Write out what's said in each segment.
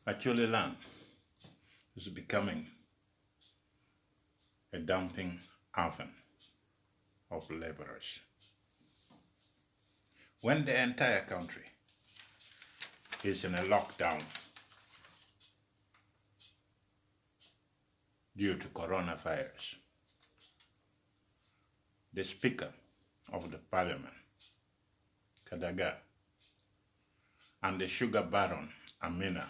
Acholiland is becoming a dumping oven of laborers. When the entire country is in a lockdown due to coronavirus, the Speaker of the Parliament, 𝙏𝙝𝙖𝙑, and the sugar baron, 𝙁𝙊𝙘𝙾,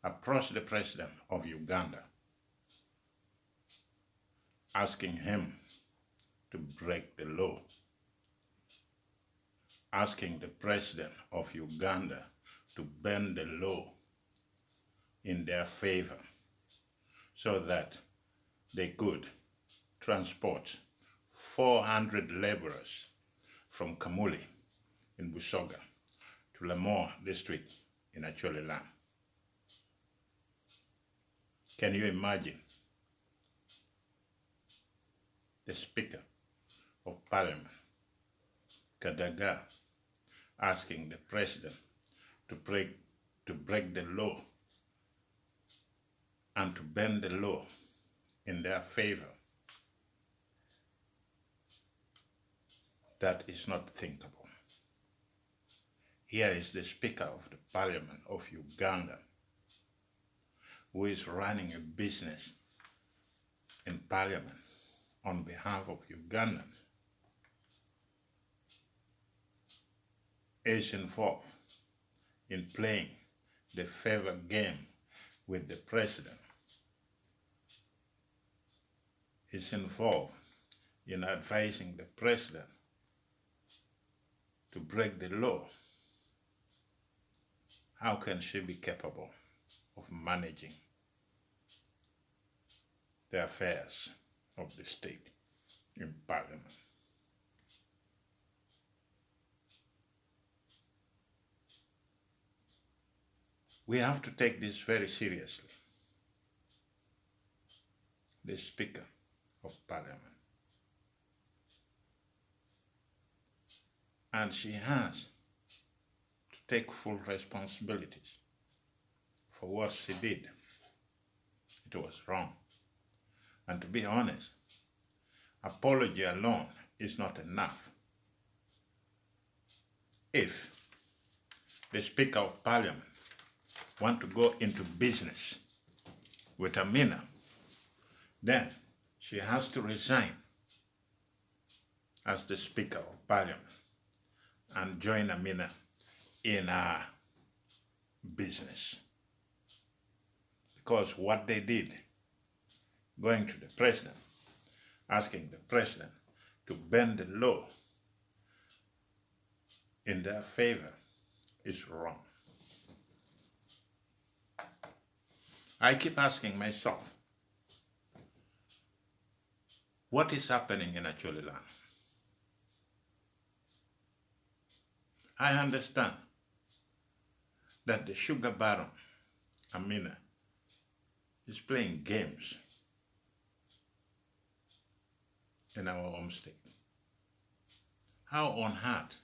approached the President of Uganda, asking him to break the law, asking the President of Uganda to bend the law in their favor so that they could transport 400 laborers from Kamuli in Busoga to Lemore district in Acholiland. Can you imagine the Speaker of Parliament, 𝙏𝙗𝙖𝙑, asking the President to break the law and to bend the law in their favor? That is not thinkable. Here is the Speaker of the Parliament of Uganda, who is running a business in Parliament on behalf of Ugandans, is involved in playing the favor game with the President, is involved in advising the President to break the law. How can she be capable of managing the affairs of the state in Parliament? We have to take this very seriously. The Speaker of Parliament. And she has to take full responsibilities for what she did. It was wrong. And to be honest, apology alone is not enough. If the Speaker of Parliament wants to go into business with 𝙁𝙗𝙗, then she has to resign as the Speaker of Parliament and join 𝙁𝙗𝙗 in her business. Because what they did, going to the President, asking the President to bend the law in their favor, is wrong. I keep asking myself, what is happening in Acholiland? I understand that the sugar baron, 𝙁𝙗𝙗, is playing games in our home state. How on earth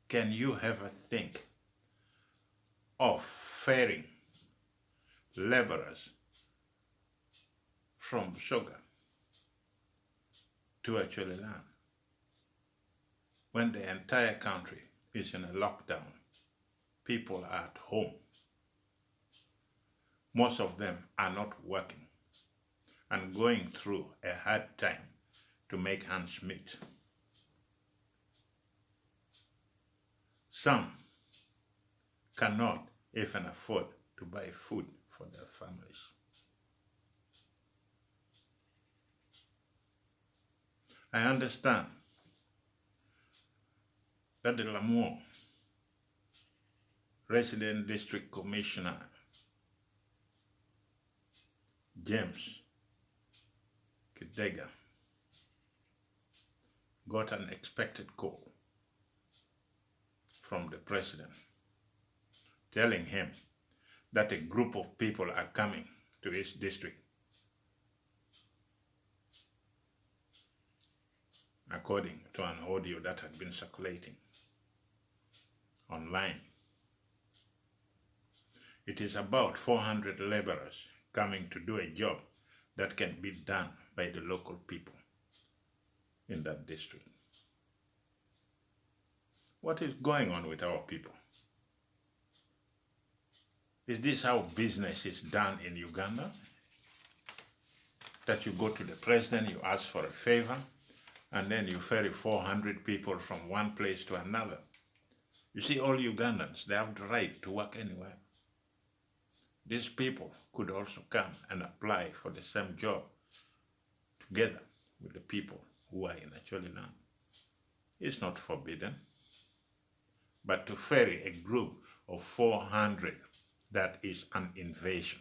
can you ever think of ferrying laborers from Busoga to Acholiland when the entire country is in a lockdown? People are at home. Most of them are not working and going through a hard time to make ends meet. Some cannot even afford to buy food for their families. I understand that the Lemore Resident District Commissioner James Kidega got an unexpected call from the President telling him that a group of people are coming to his district, according to an audio that had been circulating online. It is about 400 laborers coming to do a job that can be done by the local people in that district. What is going on with our people? Is this how business is done in Uganda? That you go to the president, you ask for a favor, and then you ferry 400 people from one place to another. You see, all Ugandans, they have the right to work anywhere. These people could also come and apply for the same job together with the people who are in Acholiland. It's not forbidden, but to ferry a group of 400, that is an invasion,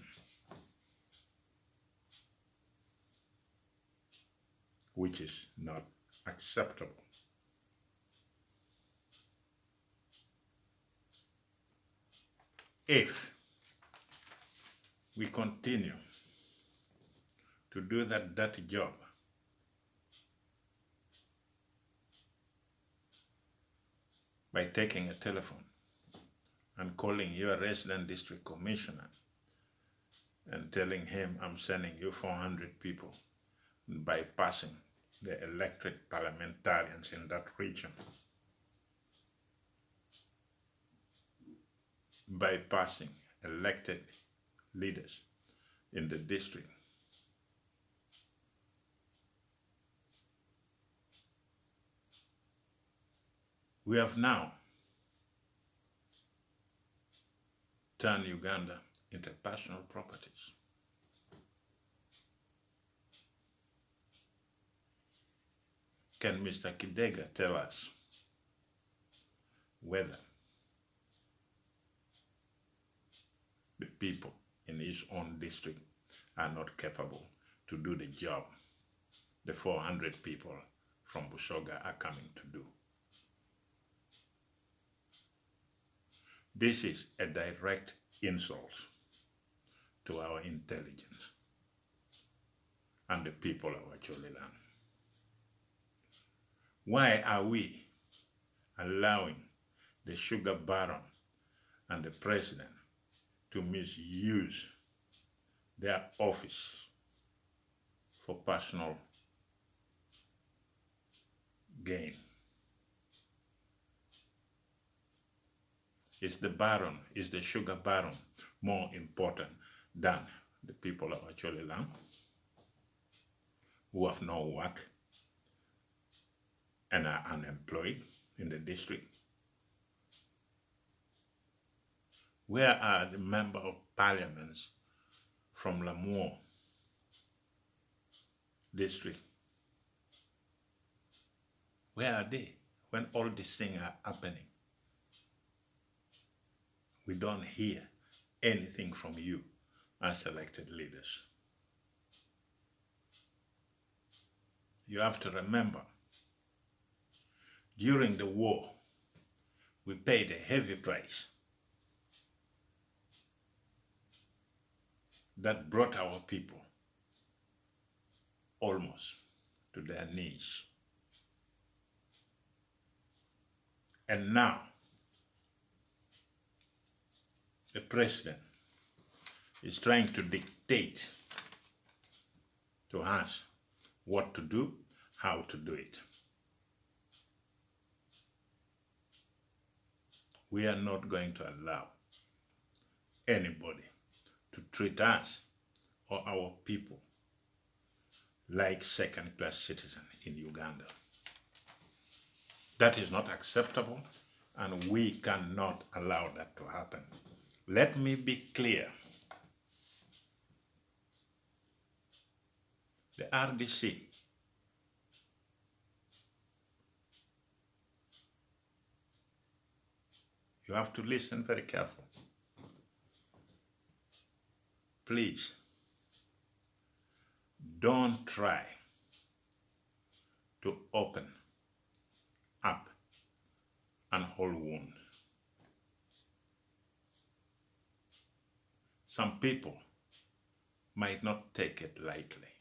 which is not acceptable. If we continue to do that dirty job, by taking a telephone and calling your resident district commissioner and telling him, I'm sending you 400 people, and bypassing the elected parliamentarians in that region, bypassing elected leaders in the district, we have now turned Uganda into personal properties. Can Mr. 𝙏𝙝𝙘𝙠 tell us whether the people in his own district are not capable to do the job the 400 people from Busoga are coming to do? This is a direct insult to our intelligence and the people of Acholiland. Why are we allowing the sugar baron and the president to misuse their office for personal gain? Is the sugar baron more important than the people of Acholiland who have no work and are unemployed in the district? Where are the member of parliaments from Lamour district? Where are they when all these things are happening? We don't hear anything from you as elected leaders. You have to remember, during the war, we paid a heavy price that brought our people almost to their knees. And now, the president is trying to dictate to us what to do, how to do it. We are not going to allow anybody to treat us or our people like second-class citizens in Uganda. That is not acceptable, and we cannot allow that to happen. Let me be clear. The RDC you have to listen very carefully. Please, don't try to open up an whole wound. Some people might not take it lightly.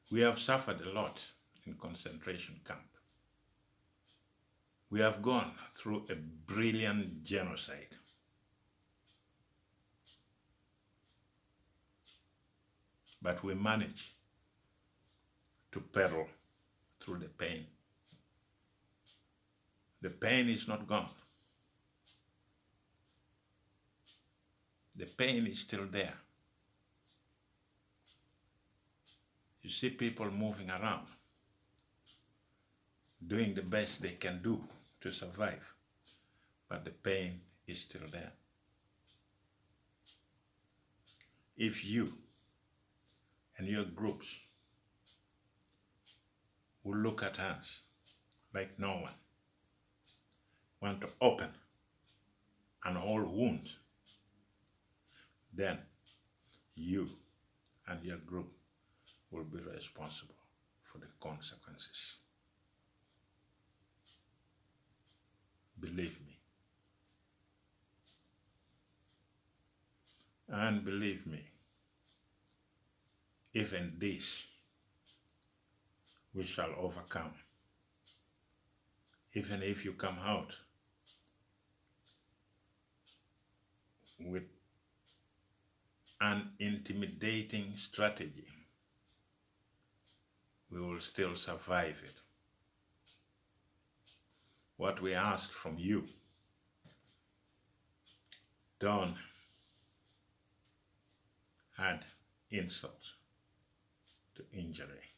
We have suffered a lot in concentration camp. We have gone through a brilliant genocide. But we managed to pedal through the pain. The pain is not gone. The pain is still there. You see people moving around, doing the best they can do to survive, but the pain is still there. If you and your groups will look at us like no one, want to open an old wound, then you and your group will be responsible for the consequences. Believe me. And believe me, even this we shall overcome. Even if you come out with an intimidating strategy, we will still survive it. What we ask from you, don't add insult to injury.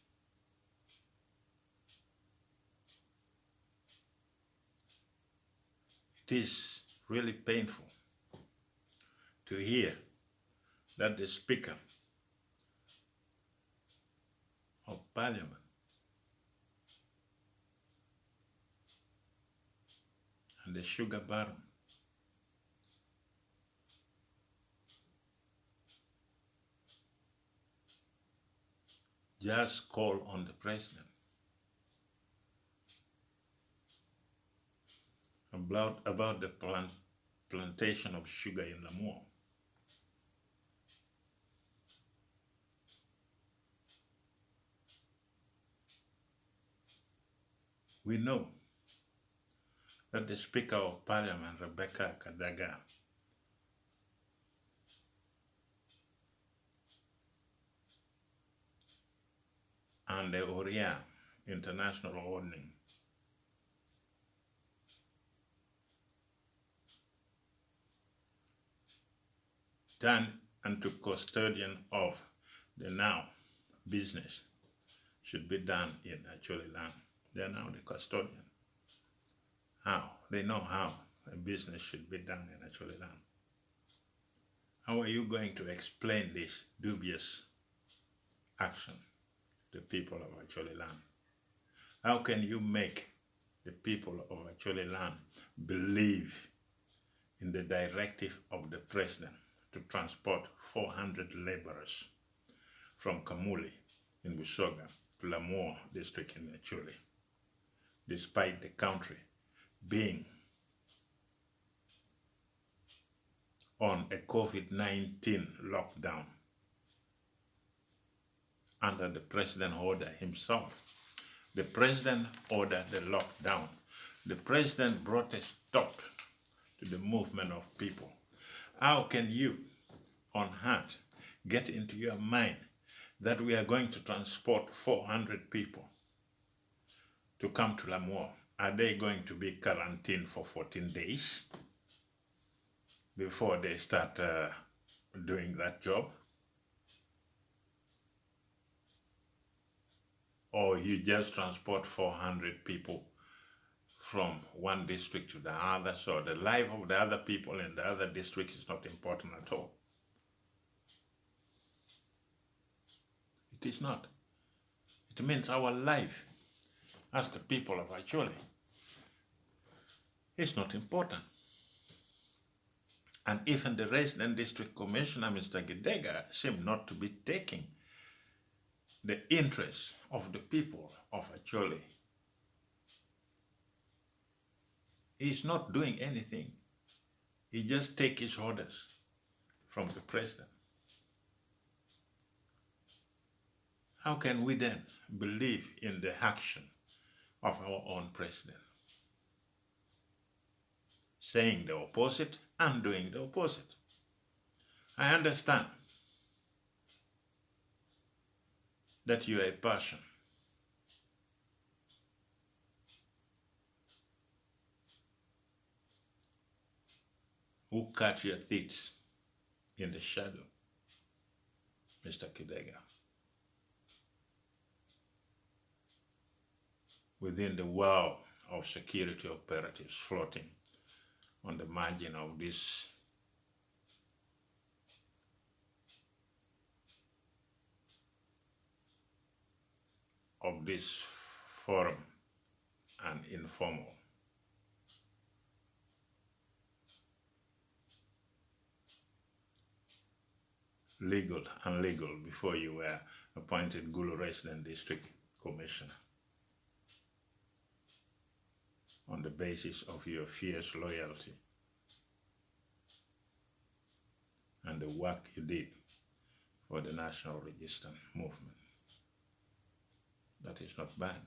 It is really painful to hear that the Speaker of Parliament and the sugar baron just call on the president about the plantation of sugar in 𝙁𝙗𝙗. We know that the Speaker of Parliament, Rebecca Kadaga, and the ORIA International Ordering turned into custodian of the now business should be done in Acholiland. They are now the custodian. How? They know how a business should be done in Acholiland. How are you going to explain this dubious action to the people of Acholiland? How can you make the people of Acholiland believe in the directive of the president to transport 400 laborers from Kamuli in Busoga to 𝙁𝙗𝙗 district in Acholi, despite the country being on a COVID-19 lockdown under the president order himself? The president ordered the lockdown. The president brought a stop to the movement of people. How can you, on heart, get into your mind that we are going to transport 400 people to come to 𝙁𝙗𝙗? Are they going to be quarantined for 14 days before they start doing that job? Or you just transport 400 people from one district to the other, so the life of the other people in the other districts is not important at all? It is not. It means our life as the people of Acholi is not important. And even the resident district commissioner, Mr. Gidega, seemed not to be taking the interests of the people of Acholi. He's not doing anything. He just takes his orders from the president. How can we then believe in the action of our own president? saying the opposite and doing the opposite. I understand that you are a person who cut your teeth in the shadow, Mr. 𝙏𝙗𝙬𝙗, within the whirl of security operatives floating on the margin of this forum and informal. Legal and legal before you were appointed Gulu Resident District Commissioner on the basis of your fierce loyalty and the work you did for the National Resistance Movement. That is not bad.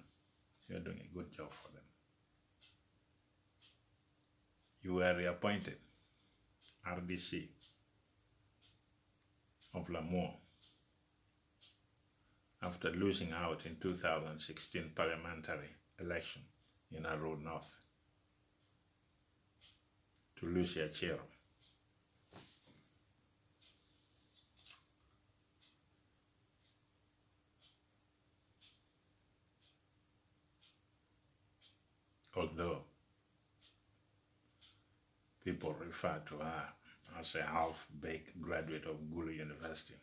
You're doing a good job for them. You were reappointed RDC of Lamour after losing out in 2016 parliamentary election in Arua North to Lucy Achero. Although people refer to her as a half-baked graduate of Gulu University.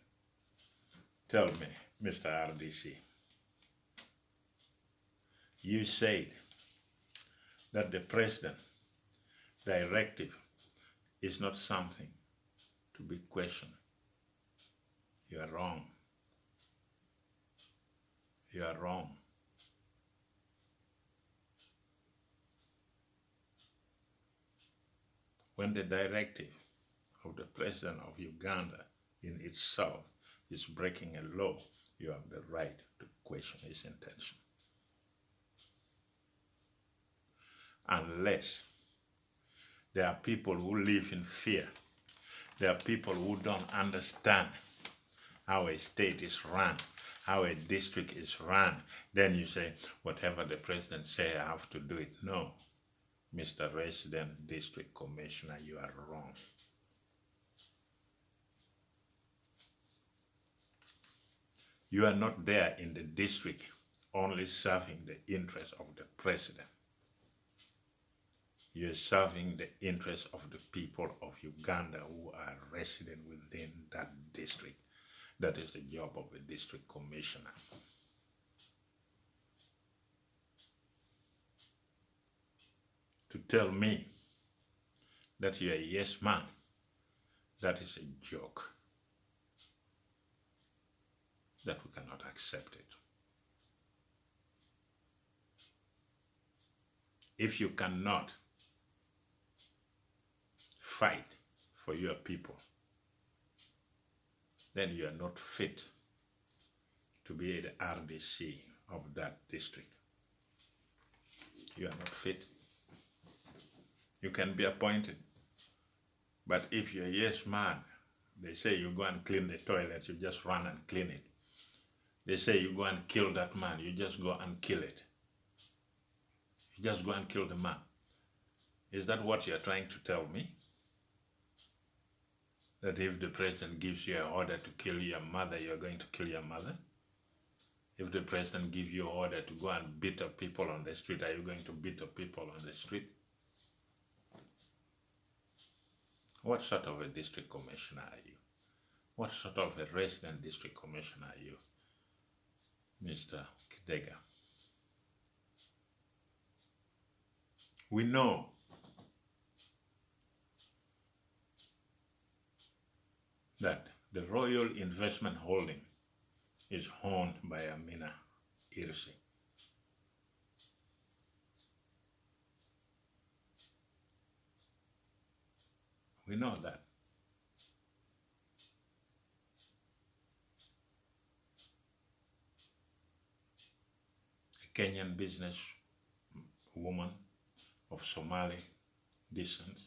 Tell me, Mr. RDC, you said that the president directive is not something to be questioned. You are wrong. You are wrong. When the directive of the president of Uganda in itself is breaking a law, you have the right to question his intention. Unless there are people who live in fear, there are people who don't understand how a state is run, how a district is run, then you say, whatever the president say, I have to do it. No, Mr. Resident District Commissioner, you are wrong. You are not there in the district only serving the interests of the president. You are serving the interests of the people of Uganda who are resident within that district. That is the job of a district commissioner. To tell me that you are a yes man, that is a joke. That we cannot accept it. If you cannot fight for your people, then you are not fit to be the RDC of that district. You are not fit. You can be appointed, but if you're a yes man, they say you go and clean the toilet, you just run and clean it. They say you go and kill that man, you just go and kill it. You just go and kill the man. Is that what you're trying to tell me? That if the president gives you an order to kill your mother, you're going to kill your mother? If the president gives you an order to go and beat up people on the street, are you going to beat up people on the street? What sort of a district commissioner are you? What sort of a resident district commissioner are you, Mr. 𝙏𝙗𝙬𝙗? We know that the Royal Investment Holding is owned by Amina Irsi. We know that. A Kenyan business woman of Somali decent?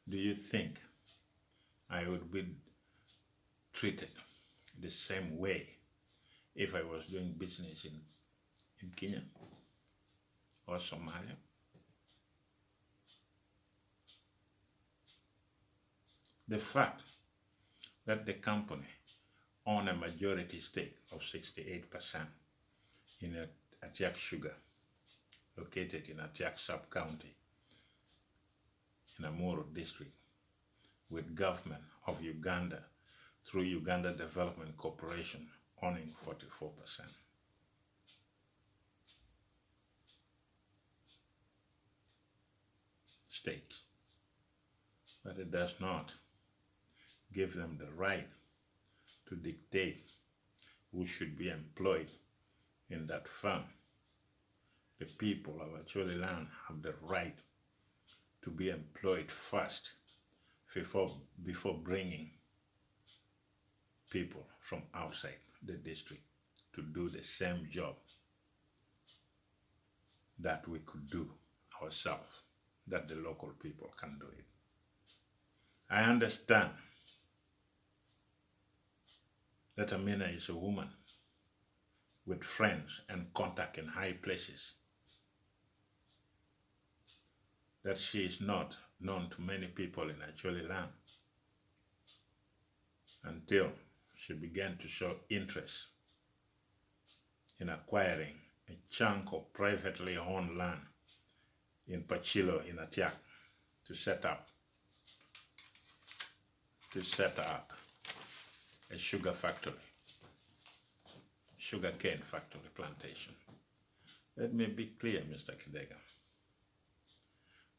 Do you think I would be treated the same way if I was doing business in Kenya or Somalia? The fact that the company owned a majority stake of 68% in 𝙁𝙗𝙗 Sugar, located in 𝙁𝙗𝙗 sub-county in Amuru district, with government of Uganda through Uganda Development Corporation owning 44%. Stakes. But it does not give them the right to dictate who should be employed in that firm. The people of Acholiland have the right to be employed first before bringing people from outside the district to do the same job that we could do ourselves, that the local people can do it. I understand that Amina is a woman with friends and contact in high places, that she is not known to many people in Acholiland until she began to show interest in acquiring a chunk of privately owned land in Pachilo in 𝙁𝙗𝙗 to set up a sugar factory, sugarcane factory plantation. Let me be clear, Mr. Kidega.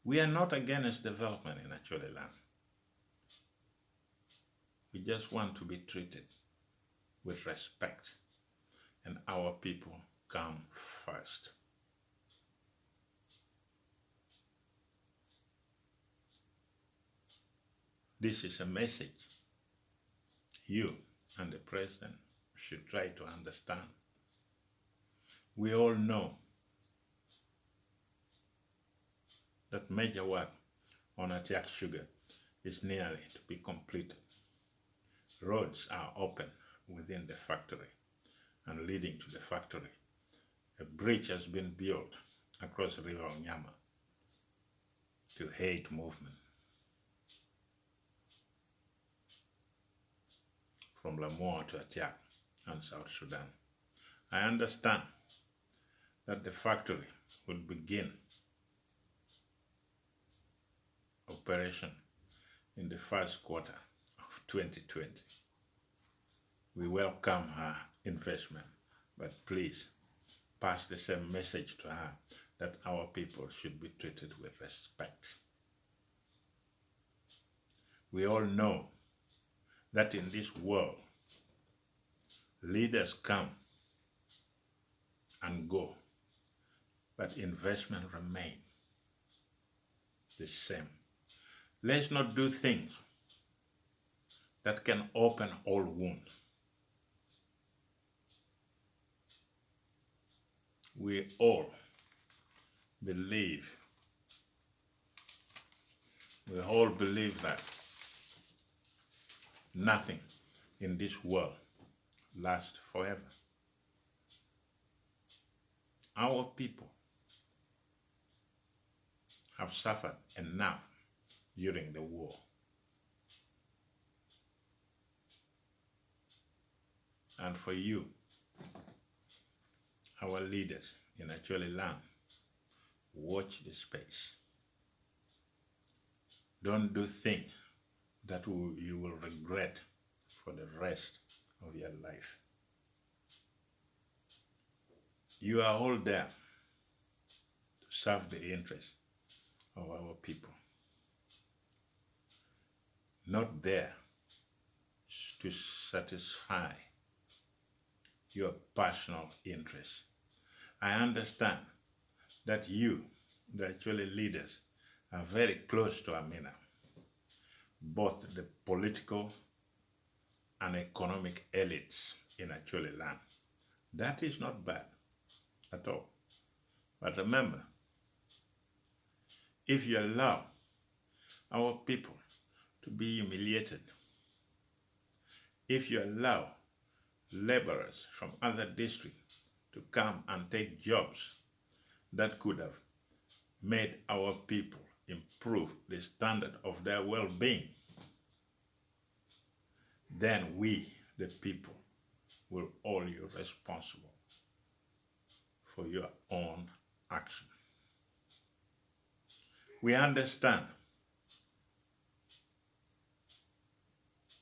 We are not against development in Acholiland. We just want to be treated with respect, and our people come first. This is a message you and the president should try to understand. We all know that major work on 𝙁𝙗𝙗 Sugar is nearly to be completed. Roads are open within the factory and leading to the factory. A bridge has been built across the River Onyama to aid movement from Lamour to 𝙁𝙗𝙗 and South Sudan. I understand that the factory will begin operation in the first quarter of 2020. We welcome her investment, but please pass the same message to her that our people should be treated with respect. We all know that in this world, leaders come and go, but investment remains the same. Let's not do things that can open old wounds. We all believe that nothing in this world lasts forever. Our people have suffered enough during the war. And for you, our leaders in Acholiland, watch the space. Don't do things that you will regret for the rest of your life. You are all there to serve the interests of our people, not there to satisfy your personal interests. I understand that you, the actual leaders, are very close to Amina, both the political and economic elites in Acholiland. That is not bad at all. But remember, if you allow our people to be humiliated, if you allow laborers from other districts to come and take jobs that could have made our people improve the standard of their well-being, then we, the people, will hold you responsible for your own action. We understand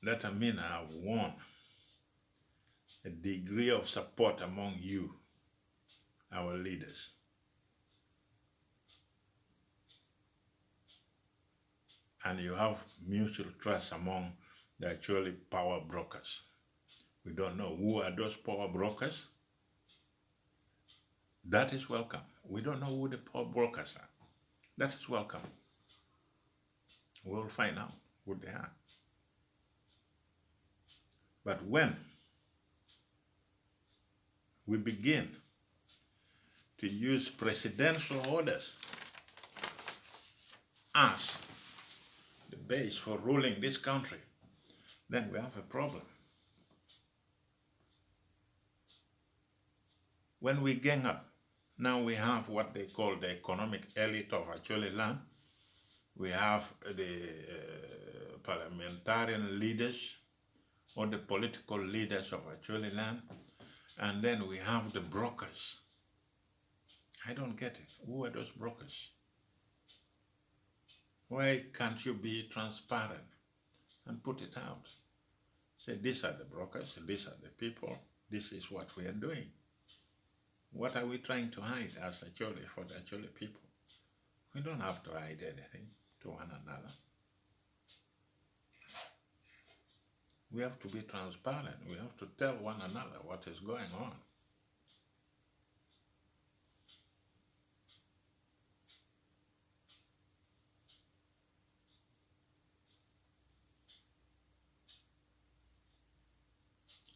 that Amina have won a degree of support among you, our leaders. And you have mutual trust among the actually power brokers. We don't know who are those power brokers. That is welcome. We don't know who the power brokers are. That is welcome. We'll find out who they are. But when we begin to use presidential orders as the base for ruling this country, then we have a problem. When we gang up, now we have what they call the economic elite of Acholiland. We have the parliamentarian leaders or the political leaders of Acholiland, and then we have the brokers. I don't get it. Who are those brokers? Why can't you be transparent and put it out? Say, these are the brokers, these are the people, this is what we are doing. What are we trying to hide as Acholi for the Acholi people? We don't have to hide anything to one another. We have to be transparent. We have to tell one another what is going on.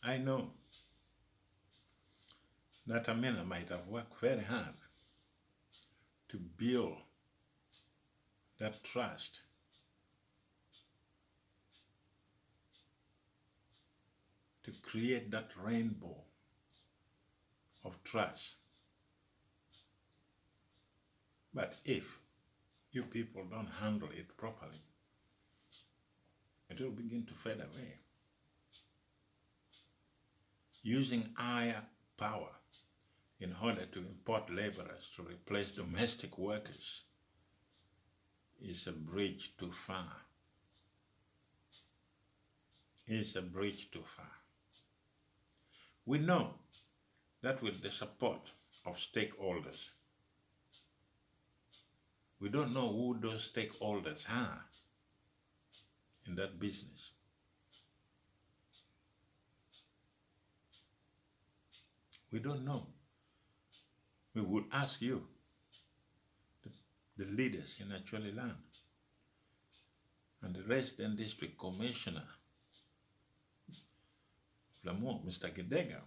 I know that Amina might have worked very hard to build that trust, to create that rainbow of trust. But if you people don't handle it properly, it will begin to fade away. Using higher power in order to import laborers to replace domestic workers is a bridge too far. Is a bridge too far. We know that with the support of stakeholders, we don't know who those stakeholders are in that business. We don't know. We would ask you, the leaders in Acholiland and the resident district commissioner of 𝙁𝙗𝙗, Mr. 𝙁𝙗𝙇𝙇𝙊𝙗,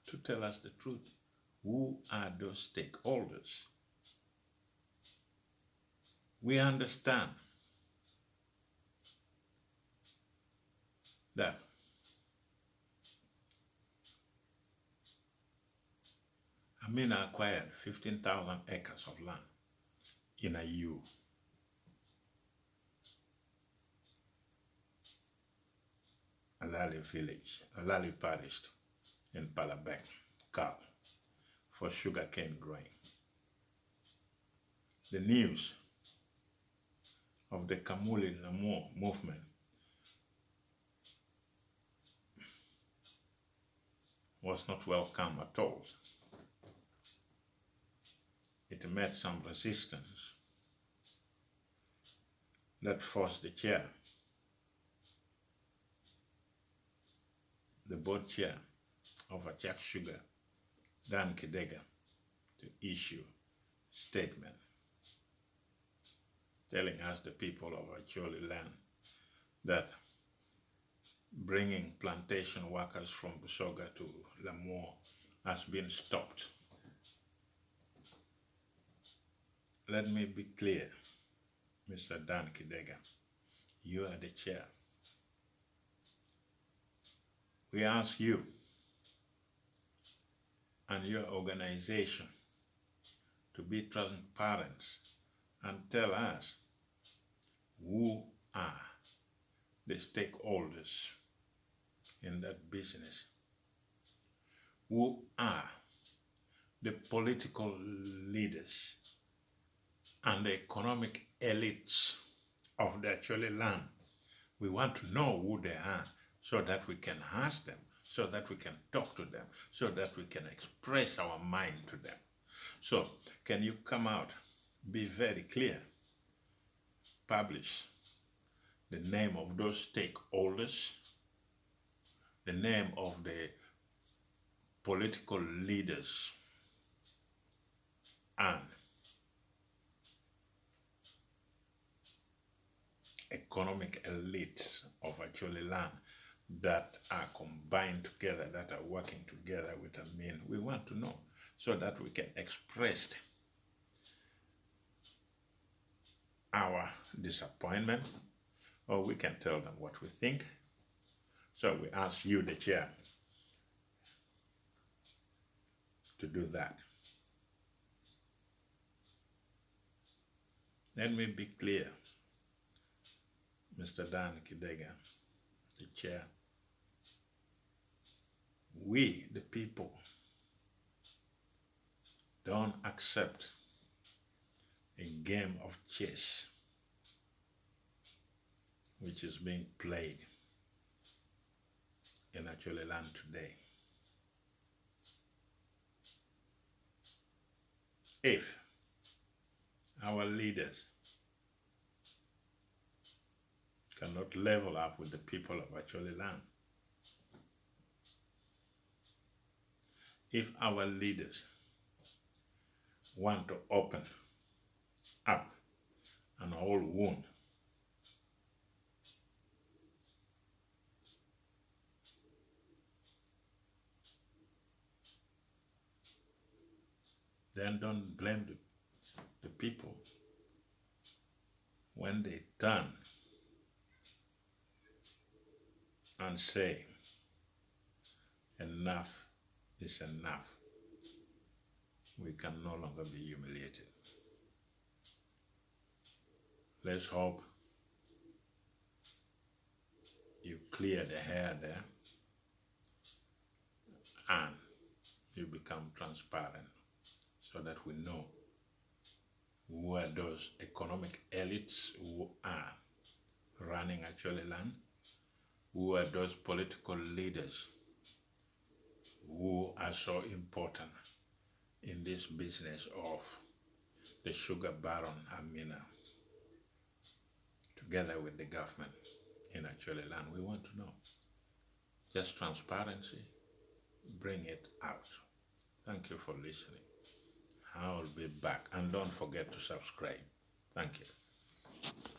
to tell us the truth. Who are those stakeholders? We understand that Amina acquired 15,000 acres of land in a year. Alali village, Alali parish in Palabek, Kal, for sugarcane growing. The news of the Kamuli Lamour movement was not welcome at all. It met some resistance that forced the chair, the board chair of Achak Sugar, Dan Kidega, to issue a statement telling us, the people of Acholiland, that bringing plantation workers from Busoga to Lamour has been stopped. let me be clear, Mr. 𝙁𝙇𝙇, you are the chair. We ask you and your organization to be transparent and tell us who are the stakeholders in that business, who are the political leaders and the economic elites of the Acholiland. We want to know who they are so that we can ask them, so that we can talk to them, so that we can express our mind to them. So, can you come out, be very clear, publish the name of those stakeholders, the name of the political leaders, and economic elites of Acholiland that are combined together, that are working together with Amin. We want to know so that we can express our disappointment, or we can tell them what we think. So we ask you, the chair, to do that. Let me be clear, Mr. 𝙁𝙇𝙇, the chair. We, the people, don't accept a game of chess which is being played in Acholiland today. If our leaders cannot level up with the people of Acholiland, if our leaders want to open up an old wound, then don't blame the people when they turn and say, enough is enough. We can no longer be humiliated. Let's hope you clear the hair there and you become transparent so that we know who are those economic elites who are running Acholiland, who are those political leaders who are so important in this business of the sugar baron Amina, together with the government in Acholiland. We want to know. Just transparency, bring it out. Thank you for listening. I'll be back, and don't forget to subscribe. Thank you.